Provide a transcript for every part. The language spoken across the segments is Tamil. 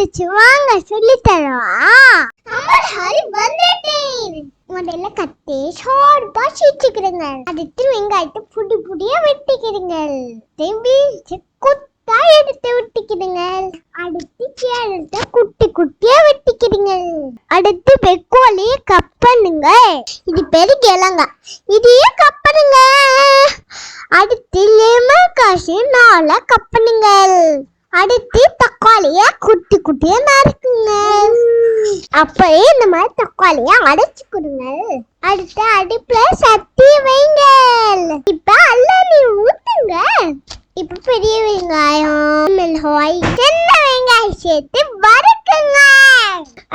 வந்துச்சு, வாங்க சொல்லி தரவா? ஹரி வந்துட்டேன். முதல்ல கத்தி ஷார்ப்பா சீச்சுக்கிறீங்க. அடுத்து வெங்காயத்தை புடி புடியா வெட்டிக்கிறீங்க. குத்தா எடுத்து வெட்டிக்கிறீங்க. அடுத்து கேரட்டை குட்டி குட்டியா வெட்டிக்கிறீங்க. அடுத்து வெக்கோலிய கட் பண்ணுங்க. இது பேரு கிழங்க, இதையே கட் பண்ணுங்க. அடுத்து லெமன் காசு நாளா கட் பண்ணுங்க. அடுத்து தக்காளிய குட்டி குட்டியா நறுக்குங்க. அப்படியே இந்த மாதிரி தக்காளிய அடைச்சு கொடுங்க. அடுத்து அடுப்புல சட்டி வைங்க. இப்ப அல்லி ஊத்துங்க. இப்ப பெரிய வெங்காயம், மிளகாய், சின்ன வெங்காயம் சேர்த்து வறுக்குங்க.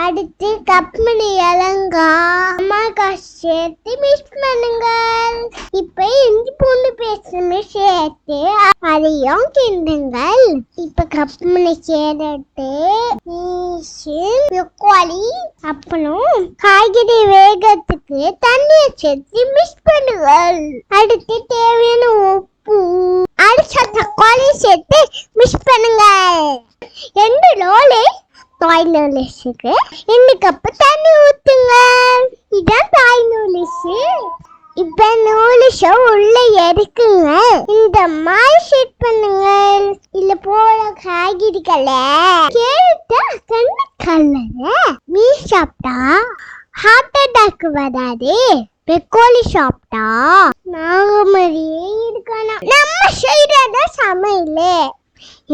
அடுத்து கப்மணி இலங்காய், மிளகாய் சேர்த்து மிக்ஸ் பண்ணுங்க. இப்ப இஞ்சி பூண்டு பேஸ்ட் சேர்த்து அதையும் கிண்டுங்க. இப்ப கப்மணி சேர்த்து கோழி அப்புறம் காய்கறி வேகத்துக்கு தண்ணியை சேர்த்து மிக்ஸ் பண்ணுங்க. அடுத்து தேவையான உப்பு, அடிச்ச தக்காளி சேர்த்து மிக்ஸ் பண்ணுங்க. 2 லோலே தாய் நூலிஸுக்கு 2 கப்பு தண்ணி ஊத்துங்க. இதான் தாய் நூலிஸ். இப்ப நூலிஸ உள்ள எடுக்குங்க. இந்த மாதிரி செட் பண்ணுங்க. இல்ல போற காய்கறிகளை கேட்டா கண்ணு கல்லற மீன் சாப்பிட்டா ஹார்ட் அட்டாக் வராது. பெக்கோலி சாப்பிட்டா நாங்க மாதிரியே இருக்கணும். நம்ம செய்யறத சமையல்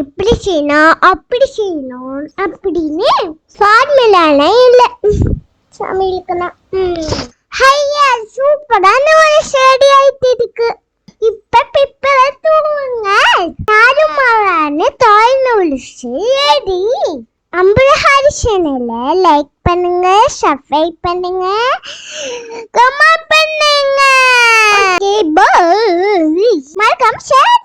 எப்படி செய்யணும், அப்படி செய்யணும் அப்படின்னு ஃபார்முலால இல்ல சமையலுக்குனா. ஹையா சூப்பரான ஒரு செடி ஆயிட்டு இருக்கு. இப்ப பிப்பர தூங்குங்க. தாறுமாறான தாய் நூலிஸ் ரெடி. அம்புடன் சேனலை லைக் பண்ணுங்க, சப்ஸ்கிரைப் பண்ணுங்க, கமெண்ட் பண்ணுங்க. மறக்காம ஷேர்